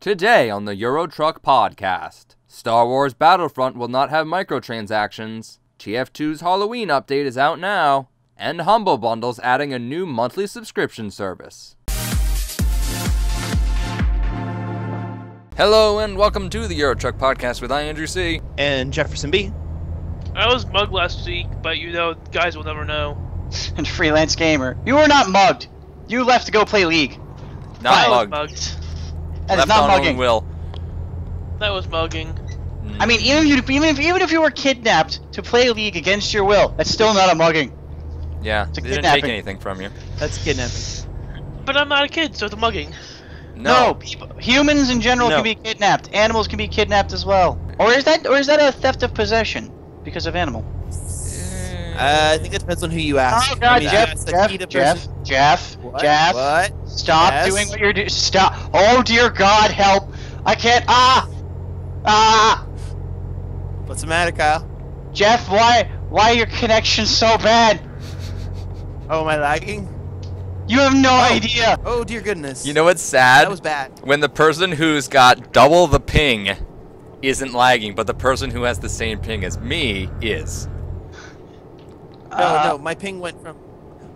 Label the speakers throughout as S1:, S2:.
S1: Today on the Euro Truck Podcast, Star Wars Battlefront will not have microtransactions, TF2's Halloween update is out now, and Humble Bundle's adding a new monthly subscription service. Hello and welcome to the Euro Truck Podcast with Andrew C.
S2: And Jefferson B.
S3: I was mugged last week, but you know, guys will never know.
S4: And Freelance Gamer. You were not mugged. You left to go play League.
S1: Not mugged.
S4: That
S1: Left
S4: is not
S1: on
S4: mugging.
S1: own will.
S3: That was mugging.
S4: I mean, even if you were kidnapped to play League against your will, that's still not a mugging.
S1: Yeah,
S4: It's a
S1: they didn't
S4: kidnapping.
S1: take anything from you.
S2: That's kidnapping.
S3: But I'm not a kid, so it's a mugging.
S4: No, humans in general
S2: No.
S4: can be kidnapped. Animals can be kidnapped as well. Or is that a theft of possession because of animal?
S2: I think it depends on who you ask.
S4: Oh God,
S2: I mean,
S4: Jeff,
S2: What?
S4: stop
S2: Yes?
S4: doing what you're doing. Stop! Oh dear God, help! I can't.
S2: What's the matter, Kyle?
S4: Jeff, why your connection so bad?
S2: Oh, am I lagging?
S4: You have no idea.
S2: Oh, dear goodness.
S1: You know what's sad?
S2: That was bad.
S1: When the person who's got double the ping isn't lagging, but the person who has the same ping as me is.
S2: No, my ping went from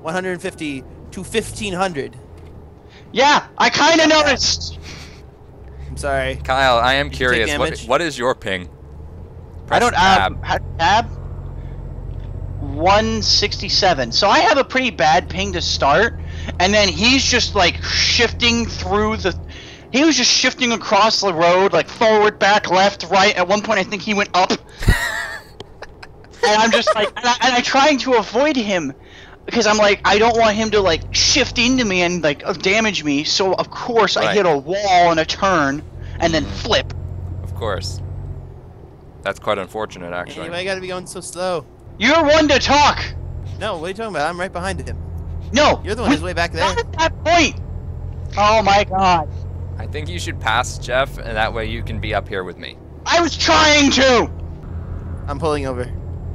S2: 150 to 1500.
S4: Yeah, I kind of noticed.
S2: I'm sorry.
S1: Kyle, I am
S2: you take
S1: curious,
S2: damage?
S1: what is your ping?
S4: I don't
S1: Press
S4: tab 167. So I have a pretty bad ping to start, and then he's just like shifting through the. He was just shifting across the road, like forward, back, left, right. At one point, I think he went up. And I'm just like, and I'm trying to avoid him because I'm like, I don't want him to like shift into me and like damage me. So of course I
S1: Right.
S4: hit a wall and a turn, and then flip.
S1: Of course. That's quite unfortunate, actually.
S2: Why you gotta be going so slow?
S4: You're one to talk.
S2: No, what are you talking about? I'm right behind him.
S4: No,
S2: You're the one who's way back there.
S4: not at that point. Oh my God.
S1: I think you should pass Jeff, and that way you can be up here with me.
S4: I was trying to!
S2: I'm pulling over.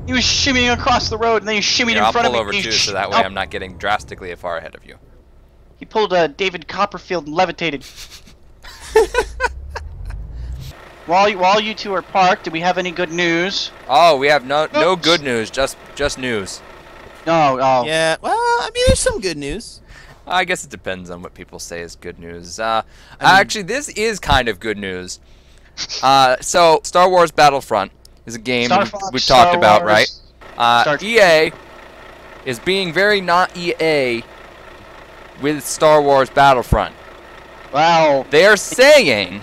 S4: He was shimmying across the road and then he shimmied
S1: Here,
S4: in
S1: I'll
S4: front
S1: pull
S4: of
S1: over
S4: me.
S1: too, so that way I'm not getting drastically far ahead of you.
S4: He pulled a David Copperfield and levitated. While you two are parked, do we have any good news?
S1: Oh, we have no good news, just news.
S4: No, oh.
S2: Yeah, well, I mean, there's some good news.
S1: I guess it depends on what people say is good news. Actually, this is kind of good news. So, Star Wars Battlefront is a game we've talked about, right? EA is being very not EA with Star Wars Battlefront.
S4: Well,
S1: They're saying,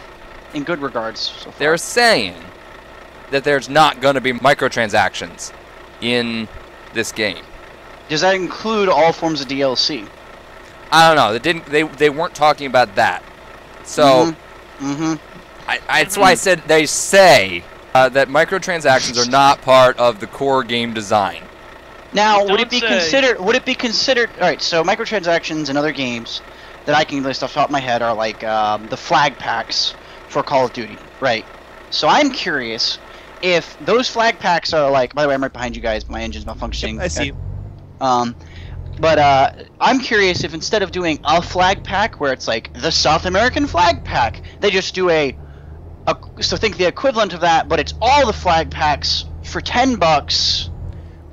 S4: in good regards so far.
S1: they're saying that there's not going to be microtransactions in this game.
S4: Does that include all forms of DLC?
S1: I don't know. They weren't talking about that. So that's why I said they say that microtransactions are not part of the core game design.
S4: Now,
S3: Don't
S4: would it be
S3: say.
S4: considered? All right, so microtransactions in other games that I can list off the top of my head are like the flag packs for Call of Duty, right? So I'm curious if those flag packs are like. By the way, I'm right behind you guys. My engine's malfunctioning.
S2: Yep, I see you.
S4: But I'm curious if instead of doing a flag pack where it's like the South American flag pack, they just do so think the equivalent of that, but it's all the flag packs for $10.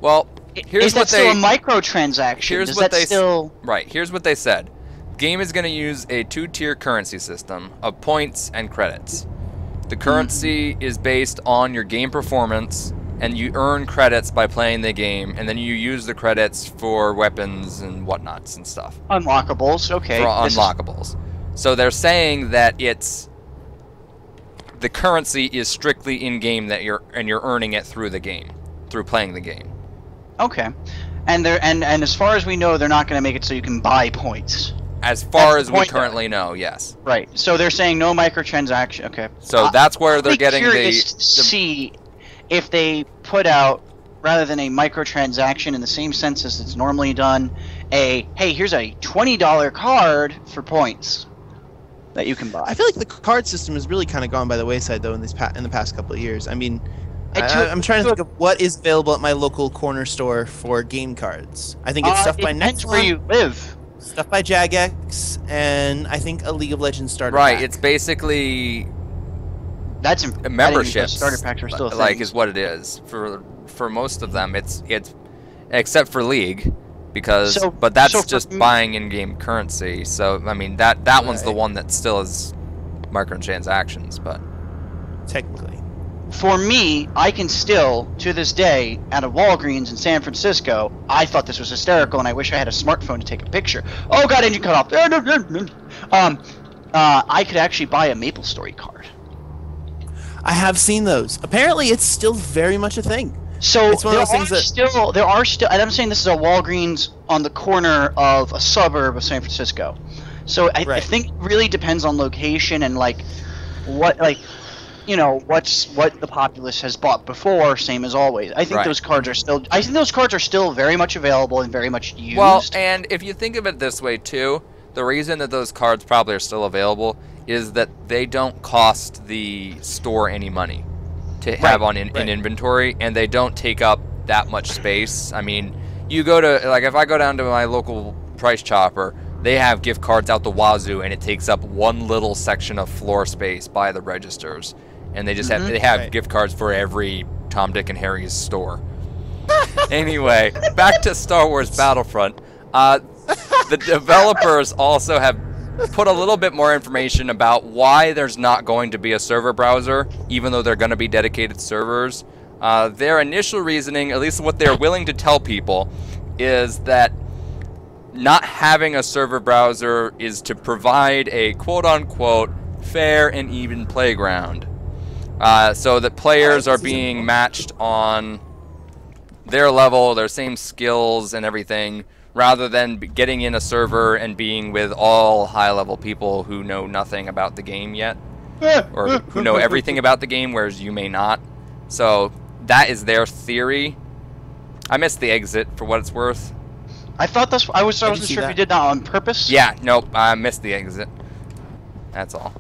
S1: Well, here's
S4: Is that
S1: what
S4: still
S1: they
S4: a microtransaction?
S1: here's
S4: Does
S1: what
S4: that
S1: they
S4: still?
S1: right. Here's what they said. Game is going to use a two-tier currency system of points and credits. The currency is based on your game performance, and you earn credits by playing the game, and then you use the credits for weapons and whatnots and stuff.
S4: Unlockables, okay.
S1: For
S4: This is-
S1: unlockables. So they're saying that the currency is strictly in-game that you're earning it through the game, through playing the game.
S4: Okay, and as far as we know, they're not going to make it so you can buy points.
S1: As far
S4: That's
S1: as
S4: the
S1: we
S4: point, though.
S1: currently know, yes.
S4: Right. So they're saying no microtransaction. Okay.
S1: So that's where they're
S4: I'd be
S1: getting
S4: curious to see if they put out, rather than a microtransaction in the same sense as it's normally done, hey, here's a $20 card for points that you can buy.
S2: I feel like the card system has really kind of gone by the wayside, though, in the past couple of years. I mean, I'm trying to think of what is available at my local corner store for game cards. I think it's stuff by
S4: It depends
S2: Nexon.
S4: where you live.
S2: Stuff by Jagex, and I think a League of Legends starter
S1: Right,
S2: pack.
S1: it's basically
S4: That's
S1: a membership.
S4: Starter packs are still a thing.
S1: Like is what it is for most of them. It's except for League, because but that's just buying in-game currency. So I mean that one's the one that still is microtransactions, but
S2: technically.
S4: For me, I can still, to this day, at a Walgreens in San Francisco, I thought this was hysterical, and I wish I had a smartphone to take a picture. Oh god, engine cut off. I could actually buy a MapleStory card.
S2: I have seen those. Apparently, it's still very much a thing.
S4: So
S2: it's one of those things that
S4: there are still, and I'm saying this is a Walgreens on the corner of a suburb of San Francisco. So I think it really depends on location and like what what the populace has bought before, same as always. I think those cards are still very much available and very much used.
S1: Well, and if you think of it this way too, the reason that those cards probably are still available is that they don't cost the store any money to have in inventory, and they don't take up that much space. I mean, you go to, like, if I go down to my local Price Chopper, they have gift cards out the wazoo, and it takes up one little section of floor space by the registers. And they just have gift cards for every Tom, Dick, and Harry's store. Anyway, back to Star Wars Battlefront. The developers also have put a little bit more information about why there's not going to be a server browser, even though they're going to be dedicated servers. Their initial reasoning, at least what they're willing to tell people, is that not having a server browser is to provide a quote-unquote fair and even playground. So that players are being matched on their level, their same skills and everything, rather than getting in a server and being with all high-level people who know nothing about the game yet, or who know everything about the game, whereas you may not. So that is their theory. I missed the exit for what it's worth.
S4: I thought that's. I wasn't sure if you did that on purpose.
S1: Yeah, nope, I missed the exit. That's all.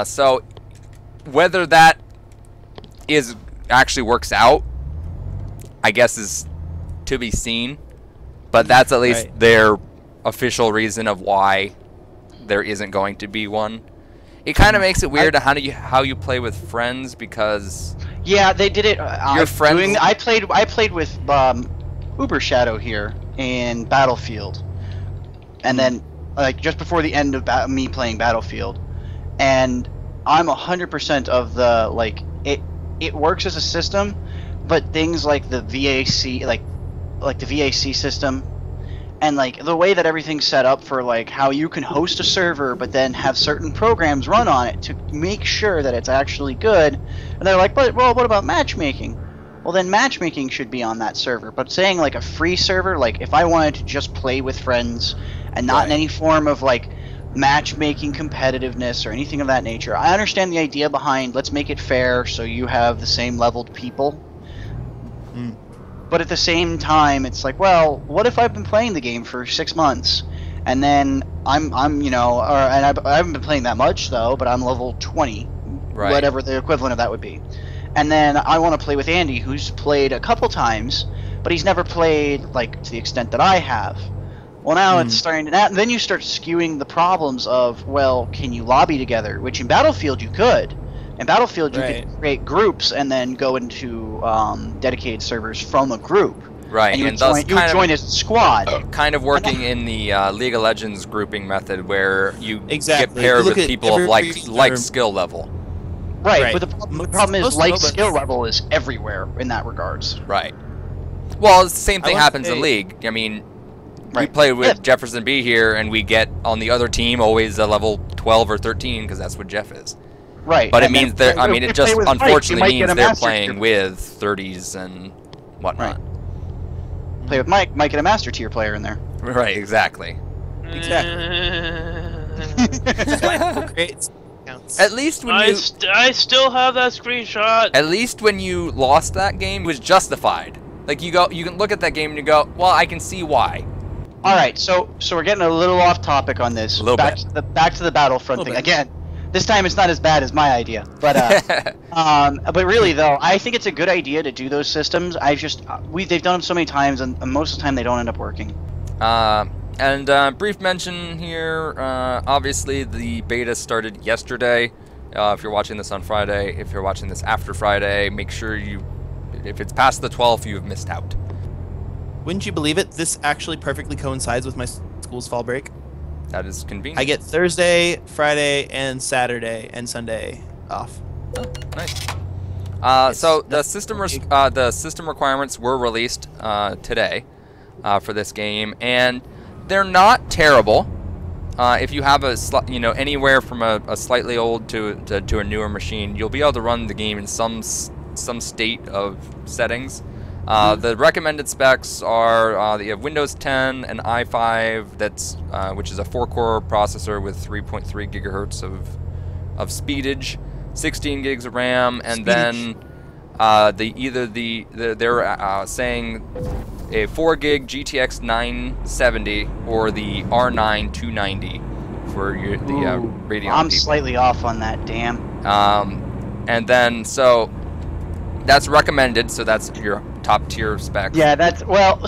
S1: So whether that actually works out, I guess, is to be seen. But that's at least their official reason of why there isn't going to be one. It kind of makes it weird how you play with friends, because
S4: they did it.
S1: Your friends.
S4: I played with Uber Shadow here in Battlefield, and then like just before the end of me playing Battlefield, and I'm 100% of the like it works as a system, but things like the VAC like the VAC system, and like the way that everything's set up for like how you can host a server but then have certain programs run on it to make sure that it's actually good, and they're like, but well, what about matchmaking? Well, then matchmaking should be on that server. But saying like a free server, like if I wanted to just play with friends and not in any form of like matchmaking competitiveness or anything of that nature, I understand the idea behind let's make it fair so you have the same leveled people. But at the same time, it's like, well, what if I've been playing the game for 6 months, and then I'm and I haven't been playing that much though, but I'm level 20, whatever the equivalent of that would be, and then I want to play with Andy, who's played a couple times, but he's never played like to the extent that I have. Well, now it's starting to. Then you start skewing the problems of, well, can you lobby together? Which in Battlefield you could. In Battlefield, you could create groups and then go into dedicated servers from a group.
S1: Right,
S4: and you would join as a squad.
S1: Kind of working in the League of Legends grouping method, where you get paired with people of like skill level.
S4: Right, but the problem is like skill level is everywhere in that regards.
S1: Right. Well, the same thing happens in League. I mean, we play with Jefferson B here, and we get on the other team always a level 12 or 13, because that's what Jeff is.
S4: Right.
S1: But it means they're. I mean, it just unfortunately means they're playing with 30s and whatnot.
S4: Right. Play with Mike. Might get a master tier player in there.
S1: Right. Exactly. At least when
S3: I still have that screenshot.
S1: At least when you lost that game, it was justified. Like you can look at that game and you go, well, I can see why.
S4: All right. So we're getting a little off topic on this. Back to the Battlefront thing again. This time it's not as bad as my idea, but really though, I think it's a good idea to do those systems. They've done them so many times, and most of the time they don't end up working.
S1: And brief mention here, obviously the beta started yesterday. If you're watching this on Friday, if you're watching this after Friday, make sure if it's past the 12th, you've missed out.
S2: Wouldn't you believe it? This actually perfectly coincides with my school's fall break.
S1: That is convenient.
S2: I get Thursday, Friday, and Saturday and Sunday off.
S1: Oh, nice. So the system requirements were released today for this game, and they're not terrible. If you have anywhere from a slightly old to a newer machine, you'll be able to run the game in some state of settings. The recommended specs are you have Windows 10, an i5 which is a 4-core processor with 3.3 gigahertz of speedage, 16 gigs of RAM, and then they're saying a 4 gig GTX 970 or the R9 290 for the Radeon.
S4: I'm slightly off on that, damn.
S1: And then so that's recommended, so that's your top tier spec.
S4: Yeah, that's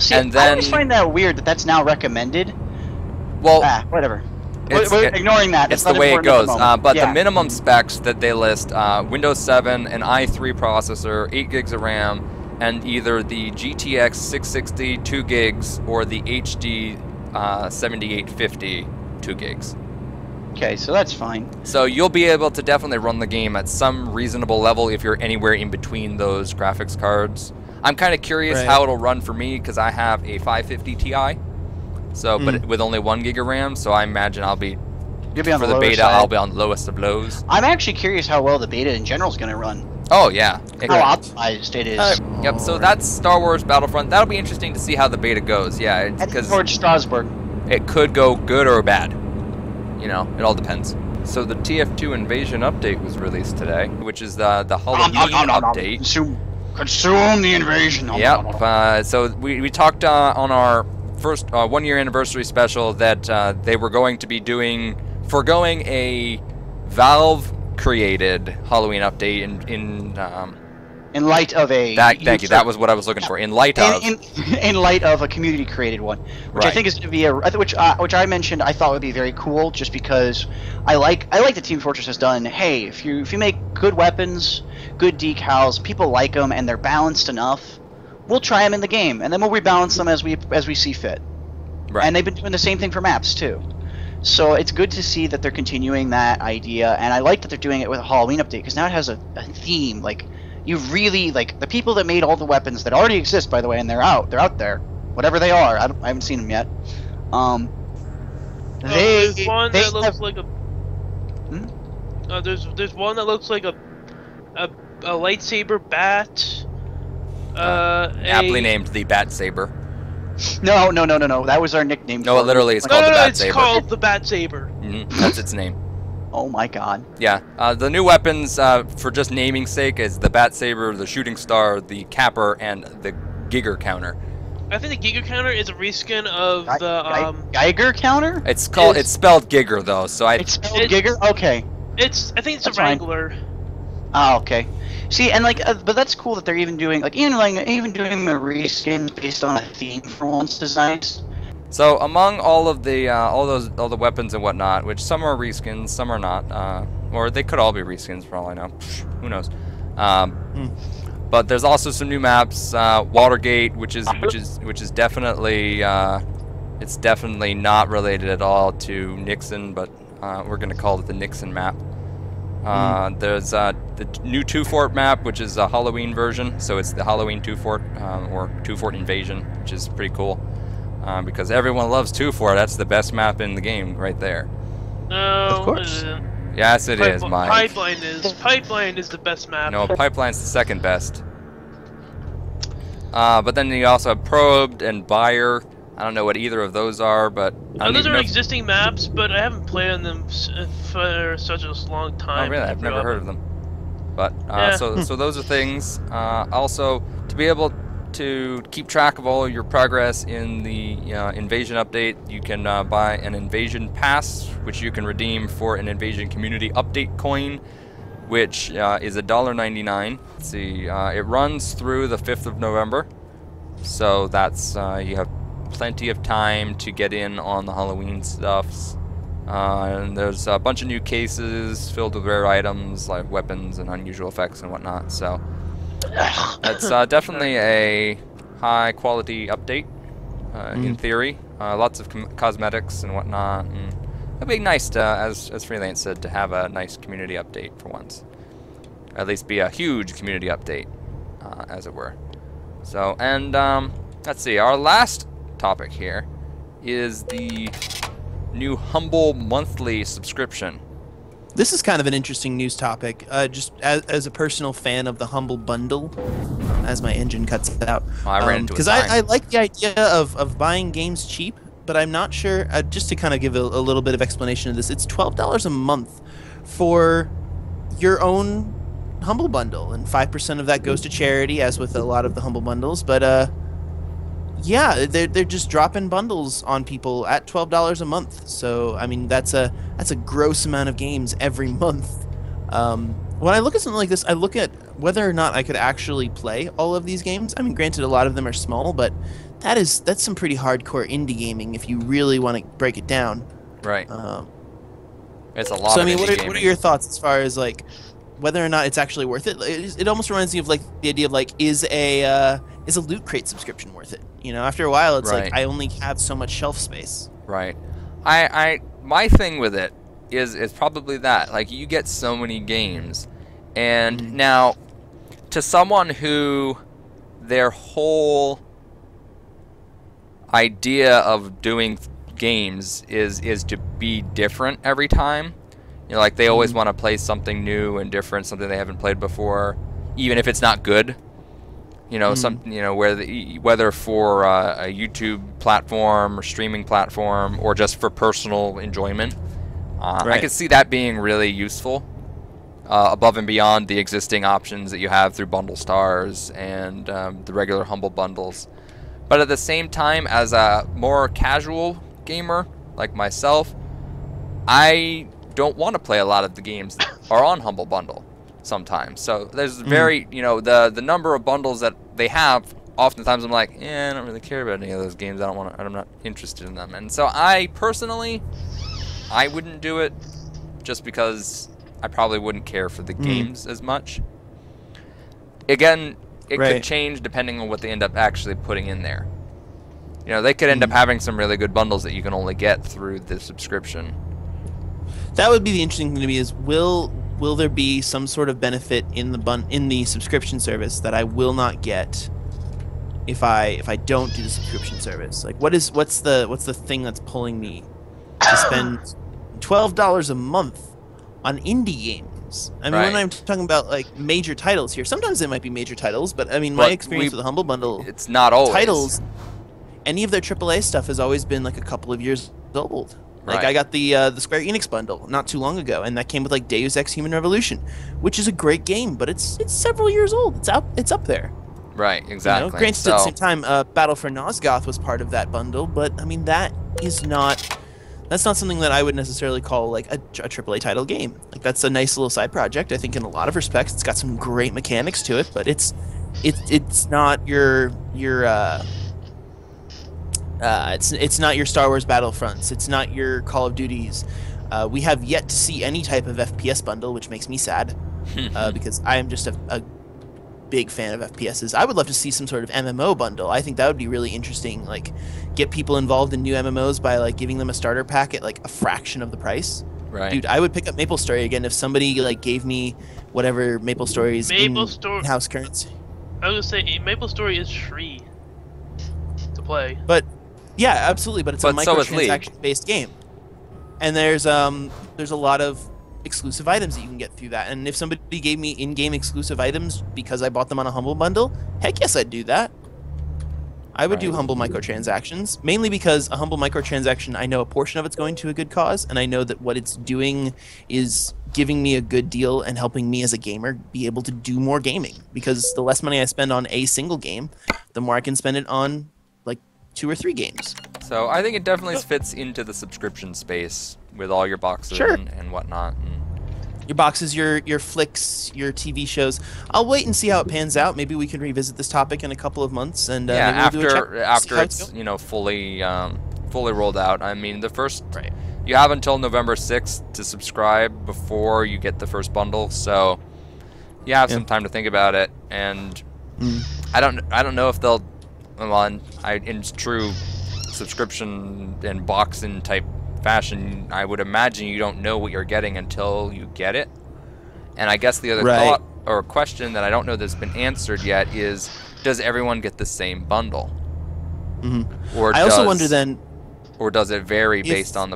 S4: see.
S1: And then,
S4: I always find that weird that that's now recommended.
S1: Well,
S4: whatever. We're ignoring that.
S1: It's the way it goes. But the minimum specs that they list: Windows 7, an i3 processor, 8 gigs of RAM, and either the GTX 660 2 gigs or the HD 7850 2 gigs.
S4: Okay, so that's fine.
S1: So you'll be able to definitely run the game at some reasonable level if you're anywhere in between those graphics cards. I'm kind of curious how it'll run for me because I have a 550 Ti, but with only 1 gig of RAM. So I imagine I'll be
S4: on
S1: for the beta. I'll be on the lowest of lows.
S4: I'm actually curious how well the beta in general is going to run.
S1: Oh yeah,
S4: how optimized it is.
S1: Yep. So that's Star Wars Battlefront. That'll be interesting to see how the beta goes. Yeah, because
S4: George Strasbourg.
S1: It could go good or bad. It all depends. So the TF2 Invasion update was released today, which is the Halloween update.
S4: Consume the invasion.
S1: Yep. So we talked on our first 1-year anniversary special that they were going to be foregoing a Valve created Halloween update
S4: in light of a
S1: thank you, that was what I was looking for. In light
S4: of a community created one, which I think is going to be which I mentioned I thought would be very cool, just because I like that Team Fortress has done. Hey, if you make good weapons, good decals, people like them, and they're balanced enough, we'll try them in the game, and then we'll rebalance them as we see fit. Right. And they've been doing the same thing for maps too. So it's good to see that they're continuing that idea, and I like that they're doing it with a Halloween update, because now it has a theme. Like, you really, the people that made all the weapons that already exist, by the way, and they're out there, whatever they are. I haven't seen them yet.
S3: There's one that looks like a. There's one that looks like a lightsaber bat.
S1: Aptly named the Bat Saber.
S4: No. That was our nickname.
S1: No, it literally is called the Bat Saber.
S3: It's called the Bat Saber.
S1: That's its name.
S4: Oh my god.
S1: Yeah. The new weapons, for just naming sake, is the Bat Saber, the Shooting Star, the Capper, and the Giger Counter.
S3: I think the Giger Counter is a reskin of the
S4: Geiger Counter.
S1: It's spelled Giger though, so
S4: it's spelled Giger. Okay.
S3: I think it's a Wrangler.
S4: Oh, okay. See, and but that's cool that they're even doing even doing the reskins based on a theme for once designs.
S1: So among all the weapons and whatnot, which some are reskins, some are not, or they could all be reskins for all I know. Who knows? But there's also some new maps. Watergate, which is definitely it's definitely not related at all to Nixon, but we're gonna call it the Nixon map. There's the new Two Fort map, which is a Halloween version, so it's the Halloween Two Fort or Two Fort Invasion, which is pretty cool because everyone loves Two Fort. That's the best map in the game, right there.
S3: No,
S2: of course.
S1: Yes, it is, Mike.
S3: Pipeline is the best map.
S1: No, Pipeline's the second best. But then you also have Probed and Buyer. I don't know what either of those are, but
S3: those are existing maps, but I haven't played on them for such a long time.
S1: Oh, really? I've never heard of them. But so those are things. Also, to be able to keep track of all of your progress in the Invasion update, you can buy an Invasion Pass, which you can redeem for an Invasion Community Update coin, which is $1.99. Let's see, it runs through the 5th of November, so that's you have plenty of time to get in on the Halloween stuffs. And there's a bunch of new cases filled with rare items like weapons and unusual effects and whatnot. So it's definitely a high quality update in theory. Lots of cosmetics and whatnot. And it'd be nice to, as Freelance said, to have a nice community update for once. At least be a huge community update, as it were. So, and let's see, our last topic here is the new Humble monthly subscription.
S2: This is kind of an interesting news topic. Just as a personal fan of the Humble bundle, as my engine cuts out.
S1: Oh, I ran into it.
S2: Because I like the idea of buying games cheap, but I'm not sure. Just to kind of give a little bit of explanation of this, it's $12 a month for your own Humble bundle, and 5% of that goes to charity, as with a lot of the Humble bundles. But yeah, they're just dropping bundles on people at $12 a month. So I mean, that's a gross amount of games every month. When I look at something like this, I look at whether or not I could actually play all of these games. I mean, granted, a lot of them are small, but that's some pretty hardcore indie gaming if you really want to break it down.
S1: Right. It's a lot.
S2: So
S1: of
S2: I mean,
S1: indie
S2: what are your thoughts as far as like whether or not it's actually worth it? It almost reminds me of like the idea of like is a Loot Crate subscription worth it? You know, after a while, it's like I only have so much shelf space.
S1: Right. My thing with it is probably that, like, you get so many games, and now to someone who their whole idea of doing games is to be different every time. You know, like they always want to play something new and different, something they haven't played before, even if it's not good. You know, whether for a YouTube platform or streaming platform or just for personal enjoyment. I could see that being really useful, above and beyond the existing options that you have through Bundle Stars and the regular Humble bundles. But at the same time, as a more casual gamer like myself, I don't want to play a lot of the games that are on Humble Bundle sometimes. So there's very, you know, the number of bundles that they have, oftentimes I'm like, I don't really care about any of those games. I'm not interested in them. And so I personally, I wouldn't do it just because I probably wouldn't care for the games as much. Again, it could change depending on what they end up actually putting in there. You know, they could end up having some really good bundles that you can only get through the subscription.
S2: That would be the interesting thing to me is will there be some sort of benefit in the subscription service that I will not get if I don't do the subscription service? Like what's the thing that's pulling me to spend $12 a month on indie games? I mean, when I'm talking about like major titles here, sometimes they might be major titles, but I mean, my experience with the Humble Bundle,
S1: it's not always
S2: titles. Any of their AAA stuff has always been like a couple of years old. Like I got the Square Enix bundle not too long ago, and that came with like Deus Ex: Human Revolution, which is a great game, but it's several years old. It's up there.
S1: Right, exactly.
S2: You know? Granted, at the same time, Battle for Nosgoth was part of that bundle, but I mean that's not something that I would necessarily call like a AAA title game. Like that's a nice little side project. I think in a lot of respects, it's got some great mechanics to it, but it's not your it's not your Star Wars Battlefronts. It's not your Call of Duties. We have yet to see any type of FPS bundle, which makes me sad because I am just a big fan of FPSs. I would love to see some sort of MMO bundle. I think that would be really interesting. Like, get people involved in new MMOs by like giving them a starter pack at like a fraction of the price.
S1: Right.
S2: Dude, I would pick up MapleStory again if somebody like gave me whatever MapleStory's in-house currency.
S3: I was gonna say MapleStory is free to play.
S2: But yeah, absolutely. But it's a microtransaction-based game, and there's a lot of exclusive items that you can get through that. And if somebody gave me in-game exclusive items because I bought them on a Humble bundle, heck yes, I'd do that. I would do Humble microtransactions, mainly because a Humble microtransaction, I know a portion of it's going to a good cause, and I know that what it's doing is giving me a good deal and helping me as a gamer be able to do more gaming. Because the less money I spend on a single game, the more I can spend it on like 2 or 3 games.
S1: So I think it definitely fits into the subscription space with all your boxes and whatnot.
S2: your boxes, your flicks, your TV shows. I'll wait and see how it pans out. Maybe we can revisit this topic in a couple of months, and
S1: yeah,
S2: maybe we'll do a check,
S1: after it's fully rolled out. I mean, the first you have until November 6th to subscribe before you get the first bundle, so you have some time to think about it. And I don't know if they'll in true subscription and box-in type fashion, I would imagine you don't know what you're getting until you get it. And I guess the other thought or question that I don't know that's been answered yet is, does everyone get the same bundle? Or I also wonder then, or does it vary based on the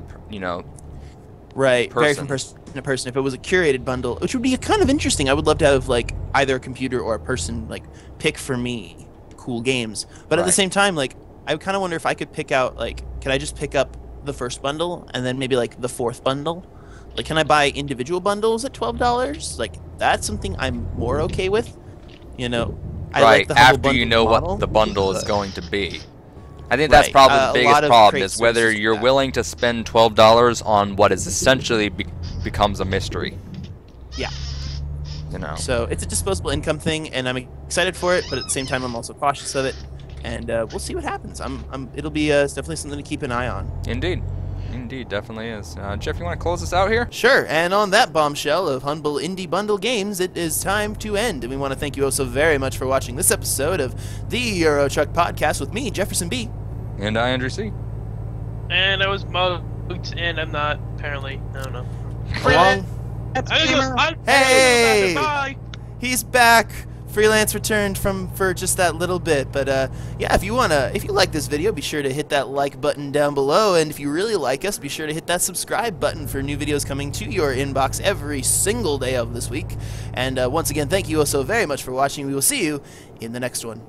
S2: vary from person to person? If it was a curated bundle, which would be kind of interesting. I would love to have like either a computer or a person like pick for me cool games. But at the same time, like I kind of wonder if I could pick out like, can I just pick up the first bundle and then maybe like the fourth bundle? Like, can I buy individual bundles at $12? Like, that's something I'm more okay with. I like the
S1: after you know what the bundle is going to be. I think that's probably the biggest problem, is whether you're willing to spend $12 on what is essentially becomes a mystery.
S2: Yeah. So it's a disposable income thing, and I'm excited for it, but at the same time I'm also cautious of it. And we'll see what happens. It'll be definitely something to keep an eye on.
S1: Indeed, definitely is. Jeff, you want to close us out here?
S2: Sure. And on that bombshell of humble indie bundle games, it is time to end. And we want to thank you all so very much for watching this episode of the Euro Truck Podcast with me, Jefferson B.
S1: And I, Andrew C.
S3: And I was mugged, and I'm not apparently. I don't know.
S2: Hey,
S3: bye.
S2: He's back. Freelance returned for just that little bit, but yeah, if you like this video, be sure to hit that like button down below, and if you really like us, be sure to hit that subscribe button for new videos coming to your inbox every single day of this week. And once again, thank you all so very much for watching. We will see you in the next one.